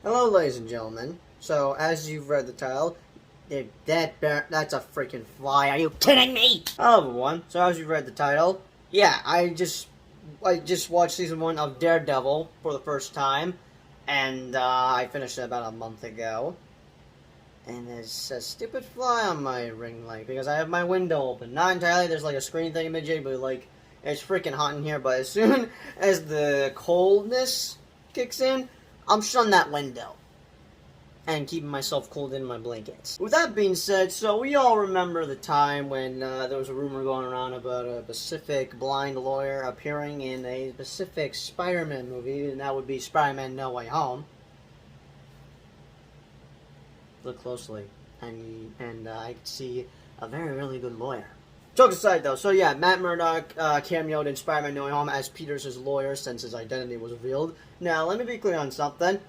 Hello, ladies and gentlemen. So, as you've read the title, that's a freaking fly. Are you kidding me? Hello, everyone. So, as you've read the title, yeah, I just watched season 1 of Daredevil for the first time, and I finished it about a month ago. And there's a stupid fly on my ring light because I have my window open. Not entirely. There's like a screen thingamajig, but like it's freaking hot in here. But as soon as the coldness kicks in, I'm shutting that window and keeping myself cold in my blankets. With that being said, so we all remember the time when there was a rumor going around about a Pacific blind lawyer appearing in a specific Spider-Man movie, and that would be Spider-Man No Way Home. Look closely, and I could see a very, really good lawyer. Jokes aside, though, so yeah, Matt Murdock cameoed in Spider-Man No Way Home as Peter's lawyer since his identity was revealed. Now, let me be clear on something.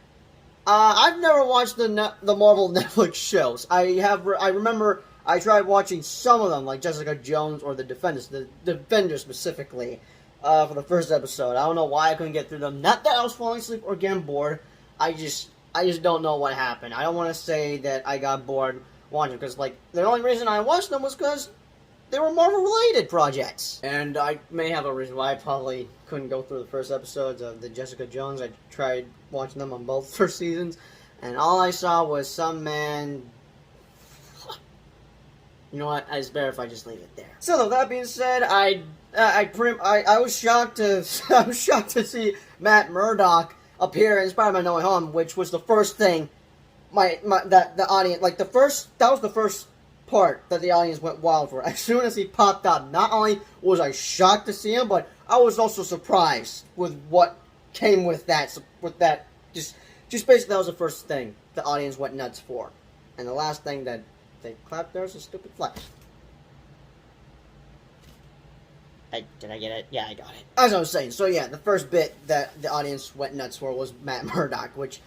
I've never watched the Marvel Netflix shows. I remember I tried watching some of them, like Jessica Jones or The Defenders specifically, for the first episode. I don't know why I couldn't get through them. Not that I was falling asleep or getting bored. I just don't know what happened. I don't want to say that I got bored watching, because, like, the only reason I watched them was because they were Marvel-related projects. And I may have a reason why I probably couldn't go through the first episodes of the Jessica Jones. I tried watching them on both first seasons, and all I saw was some man... You know what? It's better if I just leave it there. So, that being said, I was shocked to see Matt Murdock appear in Spider-Man No Way Home, which was the first thing the audience, like, that was the first part that the audience went wild for. As soon as he popped up, not only was I shocked to see him, but I was also surprised with what came with that, just basically that was the first thing the audience went nuts for. And the last thing that they clapped there was a stupid flash. Did I get it? Yeah, I got it. As I was saying, so yeah, the first bit that the audience went nuts for was Matt Murdock, which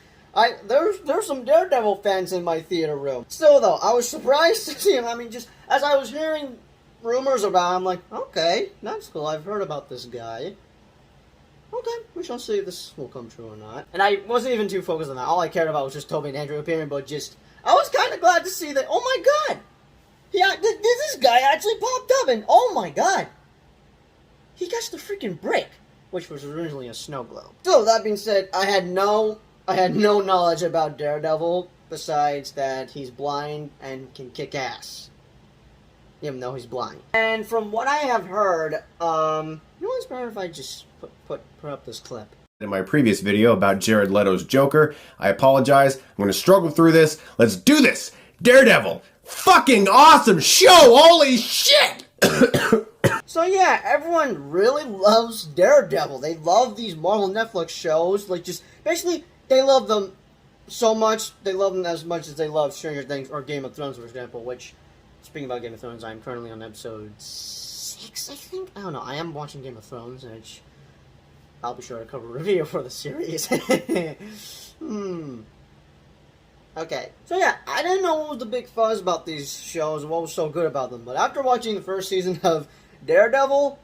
there's some Daredevil fans in my theater room. Still though, I was surprised to see him. I mean, just as I was hearing rumors about him, I'm like, okay, that's cool. I've heard about this guy. Okay, we shall see if this will come true or not. And I wasn't even too focused on that. All I cared about was just Tobey and Andrew appearing, but I was kind of glad to see that. Oh my god, this guy actually popped up, and oh my god, he gets the freaking brick, which was originally a snow globe. So, that being said, I had no knowledge about Daredevil, besides that he's blind and can kick ass. Even though he's blind. And from what I have heard, you know what's better if I just put up this clip. In my previous video about Jared Leto's Joker, I apologize. I'm going to struggle through this. Let's do this! Daredevil! Fucking awesome show! Holy shit! So yeah, everyone really loves Daredevil. They love these Marvel Netflix shows. Like, just, basically, they love them so much. They love them as much as they love Stranger Things or Game of Thrones, for example, which, speaking about Game of Thrones, I'm currently on episode 6, I think? I don't know. I am watching Game of Thrones, which I'll be sure to cover a review for the series. Okay, so yeah, I didn't know what was the big fuzz about these shows and what was so good about them, but after watching the first season of Daredevil,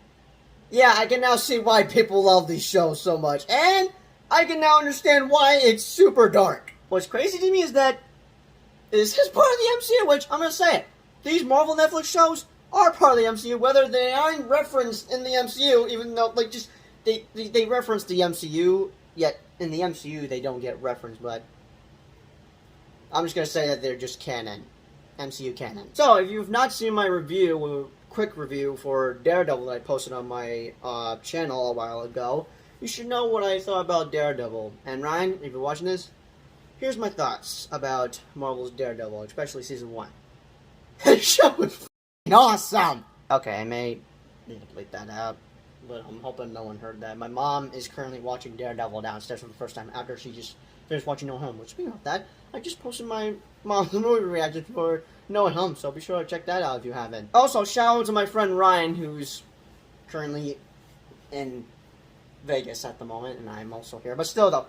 yeah, I can now see why people love these shows so much, and I can now understand why it's super dark. What's crazy to me is that this is part of the MCU, which, I'm gonna say it, these Marvel Netflix shows are part of the MCU, whether they aren't referenced in the MCU, even though, like, just, they reference the MCU, yet in the MCU they don't get referenced, but I'm just gonna say that they're just canon. MCU canon. So, if you've not seen my quick review for Daredevil that I posted on my channel a while ago, you should know what I thought about Daredevil. And Ryan, if you're watching this, here's my thoughts about Marvel's Daredevil, especially Season 1. The show was f***ing awesome! Okay, I may need to bleep that out, but I'm hoping no one heard that. My mom is currently watching Daredevil downstairs for the first time after she just finished watching No Way Home. Which, speaking of that, I just posted my mom's movie reaction for No Way Home, so be sure to check that out if you haven't. Also, shout out to my friend Ryan, who's currently in Vegas at the moment, and I'm also here. But still, though,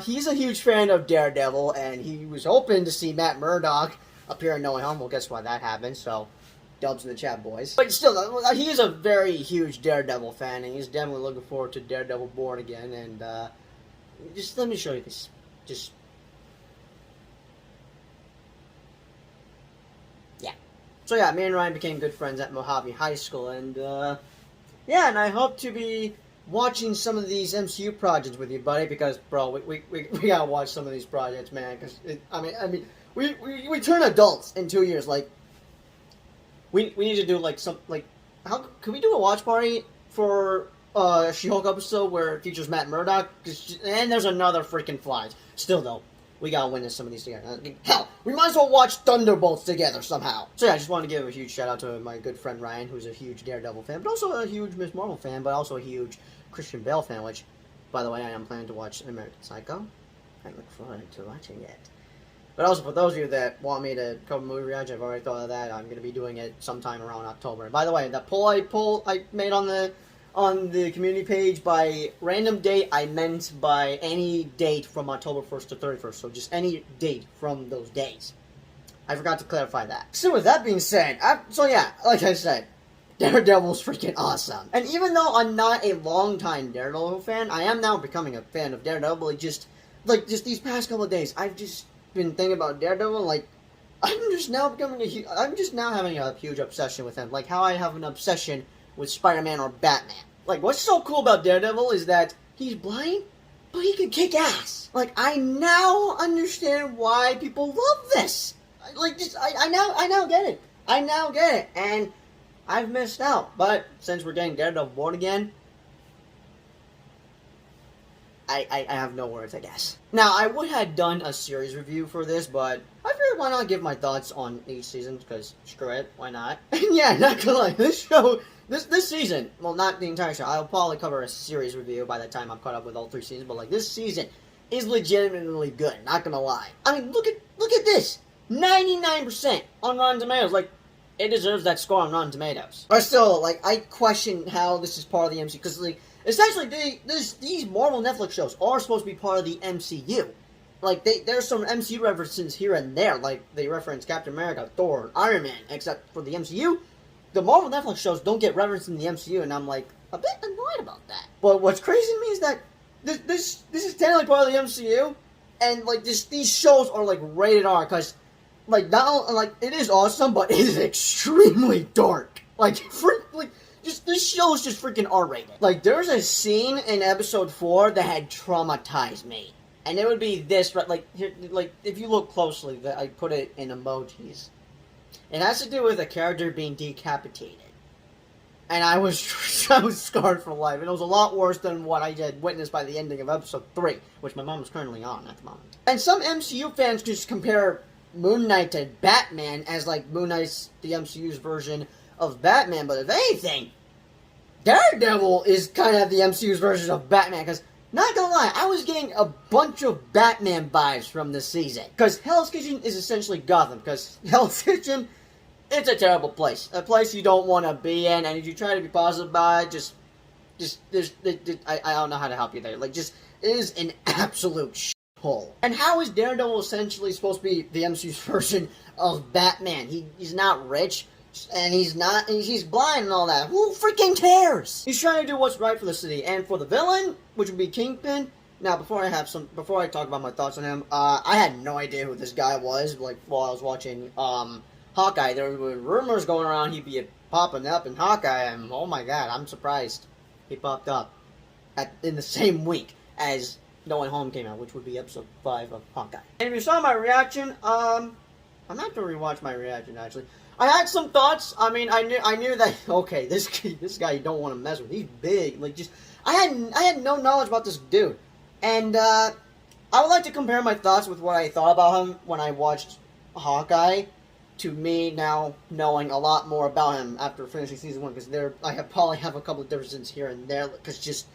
he's a huge fan of Daredevil, and he was hoping to see Matt Murdock appear in No Way Home. Well, guess why that happened, so dubs in the chat, boys. But still, he is a very huge Daredevil fan, and he's definitely looking forward to Daredevil Born Again, and, just let me show you this. Just yeah. So yeah, me and Ryan became good friends at Mojave High School, and yeah, and I hope to be watching some of these MCU projects with you, buddy. Because bro, we gotta watch some of these projects, man. Because we turn adults in 2 years. Like we need to do like some like how can we do a watch party for a She-Hulk episode where it features Matt Murdock? And there's another freaking Flies. Still though, we gotta witness some of these together. Hell, we might as well watch Thunderbolts together somehow. So yeah, I just want to give a huge shout out to my good friend Ryan, who's a huge Daredevil fan, but also a huge Miss Marvel fan, but also a huge Christian Bale fan, which, by the way, I am planning to watch American Psycho. I look forward to watching it. But also, for those of you that want me to cover movie reaction, I've already thought of that. I'm going to be doing it sometime around October. And by the way, that poll I made on the community page, by random date, I meant by any date from October 1st to 31st. So just any date from those days. I forgot to clarify that. So with that being said, so yeah, like I said, Daredevil's freaking awesome. And even though I'm not a longtime Daredevil fan, I am now becoming a fan of Daredevil. Just these past couple of days, I've just been thinking about Daredevil. Like, I'm just now having a huge obsession with him. Like how I have an obsession with Spider-Man or Batman. Like, what's so cool about Daredevil is that he's blind, but he can kick ass. Like, I now understand why people love this. Like, just I now get it. I now get it, and I've missed out. But since we're getting Daredevil born again, I have no words, I guess. Now, I would have done a series review for this, but I figured why not give my thoughts on each season, because screw it, why not? And yeah, not gonna lie, this show, this season, well, not the entire show, I'll probably cover a series review by the time I'm caught up with all 3 seasons, but like, this season is legitimately good, not gonna lie. I mean, look at this, 99% on Rotten Tomatoes, like, it deserves that score on Rotten Tomatoes. But still, like, I question how this is part of the MCU, because, like, essentially, these Marvel Netflix shows are supposed to be part of the MCU. Like, there's some MCU references here and there, like, they reference Captain America, Thor, and Iron Man, except for the MCU. The Marvel Netflix shows don't get referenced in the MCU, and I'm, like, a bit annoyed about that. But what's crazy to me is that this is technically part of the MCU, and, like, these shows are, like, rated R, because, like, it is awesome, but it is extremely dark. Like, this show is just freaking R-rated. Like, there's a scene in episode 4 that had traumatized me. And it would be this, right? Like, here, like, if you look closely, I put it in emojis. It has to do with a character being decapitated. And I was scarred for life. And it was a lot worse than what I had witnessed by the ending of episode 3, which my mom is currently on at the moment. And some MCU fans just compare Moon Knight to Batman as, like, Moon Knight's the MCU's version of Batman, but if anything, Daredevil is kind of the MCU's version of Batman, because, not gonna lie, I was getting a bunch of Batman vibes from this season. Because Hell's Kitchen is essentially Gotham, because Hell's Kitchen, it's a terrible place. A place you don't want to be in, and if you try to be positive about it, I don't know how to help you there. Like, it is an absolute shithole. And how is Daredevil essentially supposed to be the MCU's version of Batman? He's not rich. And he's blind and all that. Who freaking cares? He's trying to do what's right for the city. And for the villain, which would be Kingpin. Now, before I talk about my thoughts on him, I had no idea who this guy was. Like, while I was watching Hawkeye, there were rumors going around he'd be popping up in Hawkeye, and oh my god, I'm surprised he popped up in the same week as No Way Home came out, which would be episode 5 of Hawkeye. And if you saw my reaction, I'm gonna have to rewatch my reaction actually. I had some thoughts. I mean, I knew that, okay, this guy you don't want to mess with. He's big. Like, I had no knowledge about this dude. And, I would like to compare my thoughts with what I thought about him when I watched Hawkeye to me now knowing a lot more about him after finishing season 1. Because probably have a couple of differences here and there. Because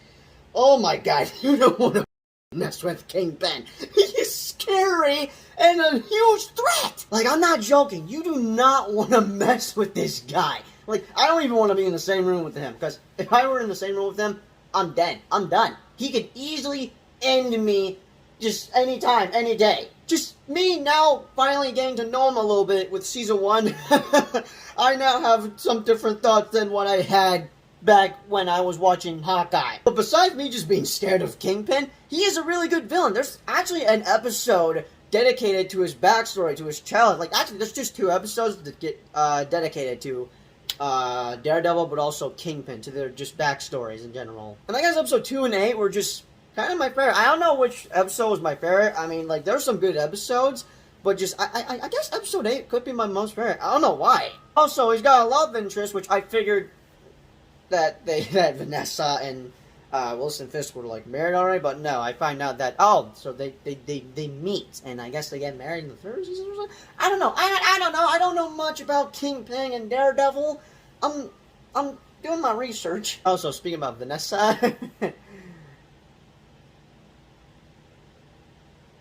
oh my god, you don't want to mess with Kingpin. He is scary and a huge threat. Like, I'm not joking. You do not want to mess with this guy. Like, I don't even want to be in the same room with him, because if I were in the same room with him, I'm dead. I'm done. He could easily end me just anytime, any day. Just me now finally getting to know him a little bit with season 1. I now have some different thoughts than what I had back when I was watching Hawkeye. But besides me just being scared of Kingpin, he is a really good villain. There's actually an episode dedicated to his backstory, to his childhood. Like, actually, there's just 2 episodes that get dedicated to Daredevil, but also Kingpin, to their just backstories in general. And I guess episode 2 and 8 were just kind of my favorite. I don't know which episode was my favorite. I mean, like, there's some good episodes, but just, I guess episode 8 could be my most favorite. I don't know why. Also, he's got a love interest, which I figured that that Vanessa and Wilson Fisk were, like, married already, but no, I find out that, oh, so they meet, and I guess they get married in the 3rd season or something? I don't know. I don't know. I don't know much about Kingpin and Daredevil. I'm doing my research. Also, speaking about Vanessa,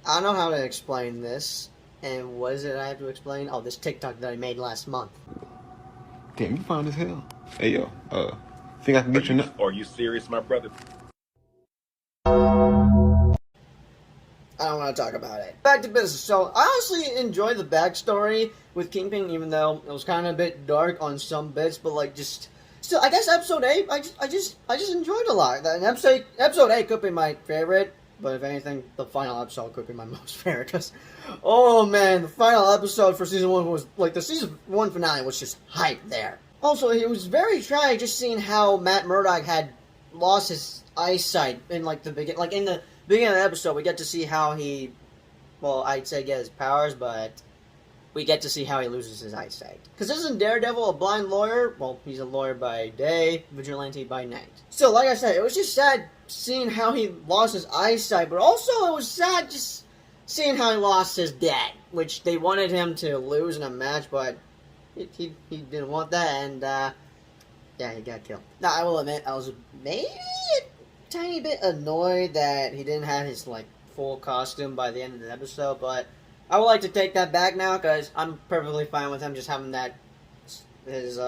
I don't know how to explain this. And what is it I have to explain? Oh, this TikTok that I made last month. Damn, you fine as hell. Hey, yo, think I can get your... Are you serious, my brother? I don't want to talk about it. Back to business. So, I honestly enjoy the backstory with Kingpin, even though it was kind of a bit dark on some bits, but, like, just... Still, I guess episode 8, I just enjoyed it a lot. And episode 8 could be my favorite. But if anything, the final episode could be my most favorite. Because, oh man, the final episode for season 1 was, like, the season 1 finale was just hype there. Also, it was very tragic just seeing how Matt Murdock had lost his eyesight in, like, the beginning. Like, in the beginning of the episode, we get to see how he, well, I'd say get his powers, but we get to see how he loses his eyesight. Because isn't Daredevil a blind lawyer? Well, he's a lawyer by day, vigilante by night. Still, like I said, it was just sad seeing how he lost his eyesight, but also it was sad just seeing how he lost his dad, which they wanted him to lose in a match, but he didn't want that, and yeah, he got killed. Now, I will admit, I was maybe a tiny bit annoyed that he didn't have his, like, full costume by the end of the episode, but I would like to take that back now, because I'm perfectly fine with him just having that, his,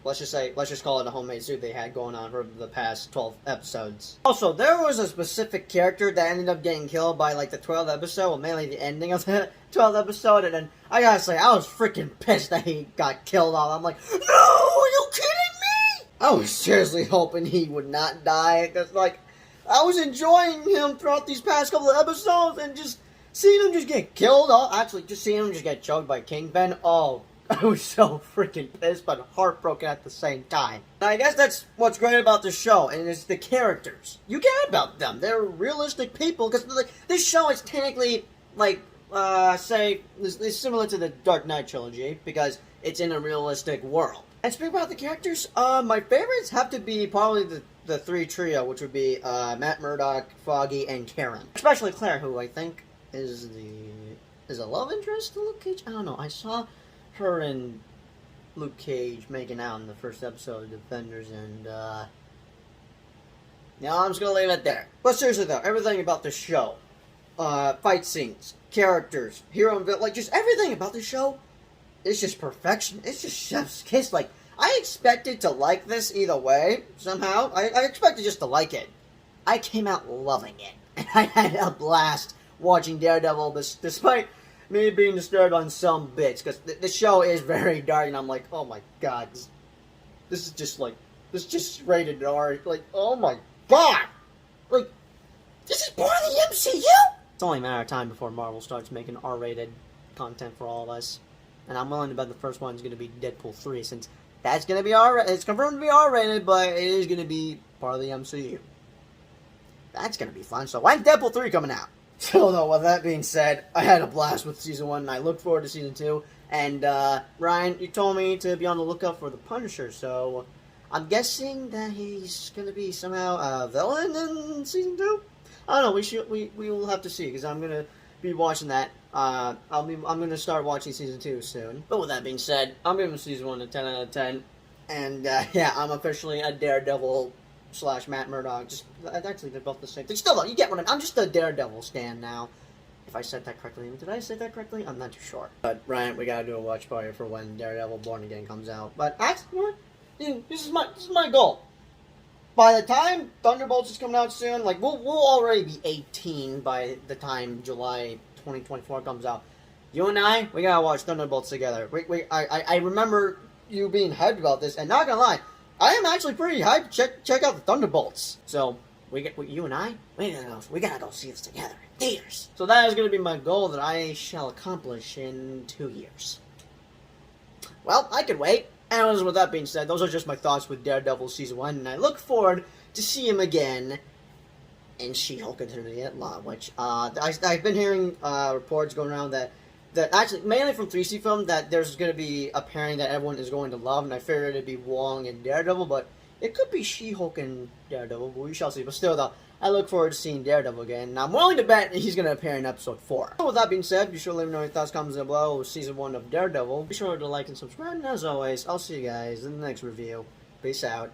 let's just call it a homemade suit they had going on for the past 12 episodes. Also, there was a specific character that ended up getting killed by, like, the 12th episode, well, mainly the ending of the 12th episode, and then, I gotta say, I was freaking pissed that he got killed off. I'm like, no, are you kidding me? I was seriously hoping he would not die, because, like, I was enjoying him throughout these past couple of episodes, and just seeing him just get killed off, actually, just seeing him just get choked by Kingpin, oh, I was so freaking pissed, but heartbroken at the same time. And I guess that's what's great about the show, and it's the characters. You care about them. They're realistic people, because like, this show is technically, like, say, it's similar to the Dark Knight trilogy, because it's in a realistic world. And speaking about the characters, my favorites have to be probably the 3 trio, which would be Matt Murdock, Foggy, and Karen. Especially Claire, who I think is a love interest to Luke Cage? I don't know. I saw her and Luke Cage making out in the first episode of Defenders, and now I'm just gonna leave it there. But seriously though, everything about the show, fight scenes, characters, hero and villain, like just everything about the show, it's just perfection. It's just chef's kiss. Like, I expected to like this either way, somehow. I expected just to like it. I came out loving it, and I had a blast watching Daredevil, despite me being disturbed on some bits, because the show is very dark, and I'm like, oh my god, this is just rated R, like, oh my god, like, this is part of the MCU? It's only a matter of time before Marvel starts making R-rated content for all of us, and I'm willing to bet the first one's going to be Deadpool 3, since that's going to be R-rated, it's confirmed to be R-rated, but it is going to be part of the MCU. That's going to be fun, so when's Deadpool 3 coming out? So, though, with that being said, I had a blast with Season 1, and I look forward to Season 2. And, Ryan, you told me to be on the lookout for the Punisher, so I'm guessing that he's going to be somehow a villain in Season 2? I don't know, we will have to see, because I'm going to be watching that. I'm going to start watching Season 2 soon. But with that being said, I'm giving Season 1 a 10 out of 10. And, yeah, I'm officially a Daredevil / Matt Murdock. Just, actually, they're both the same thing. Still, though, you get what I'm just a Daredevil stan now. If I said that correctly. Did I say that correctly? I'm not too sure. But, Ryan, we gotta do a watch party for when Daredevil Born Again comes out. But, actually, you know what? This is my goal. By the time Thunderbolts is coming out soon, like, we'll already be 18 by the time July 2024 comes out. You and I, we gotta watch Thunderbolts together. I remember you being hyped about this, and not gonna lie, I am actually pretty hyped. Check out the Thunderbolts. So you and I, we gotta go see this together in theaters. So that is gonna be my goal that I shall accomplish in 2 years. Well, I can wait. And with that being said, those are just my thoughts with Daredevil Season 1, and I look forward to see him again in She-Hulk Into the Outlaw, which I've been hearing reports going around that actually, mainly from 3C Film, that there's going to be a pairing that everyone is going to love, and I figured it'd be Wong and Daredevil, but it could be She-Hulk and Daredevil, but we shall see. But still, though, I look forward to seeing Daredevil again, and I'm willing to bet he's going to appear in Episode 4. So with that being said, be sure to let me know your thoughts, comments down below with Season 1 of Daredevil. Be sure to like and subscribe, and as always, I'll see you guys in the next review. Peace out.